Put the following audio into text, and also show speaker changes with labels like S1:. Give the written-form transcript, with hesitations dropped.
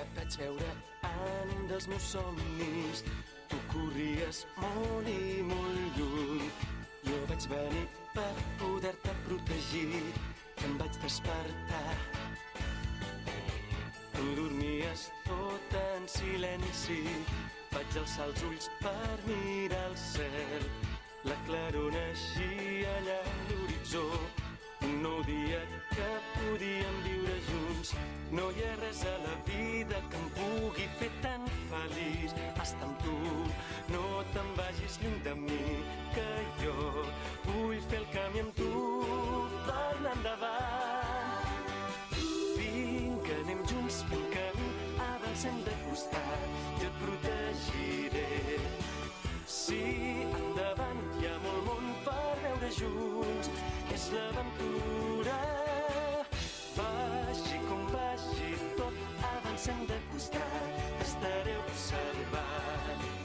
S1: Et vaig veure en dels meus somnis. Tu corries molt i molt lluny. Jo vaig venir per poder-te protegir. Em vaig despertar. Tu dormies tot en silenci. Vaig alçar els ulls per mirar el cel. La claror naixia allà a l'horitzó. Un nou dia que podíem viure junts. No hi ha res a la vida que em pugui fer tan feliç. Estar amb tu, no te'n vagis lluny de mi, que jo vull fer el camí amb tu per anar endavant. Vinga, anem junts fent camí, avancem de costat, jo et protegiré. Sí, endavant, hi ha molt món per veure junts, és l'aventura. Vagi com vagi tot, avancem de costat, t'estaré observant.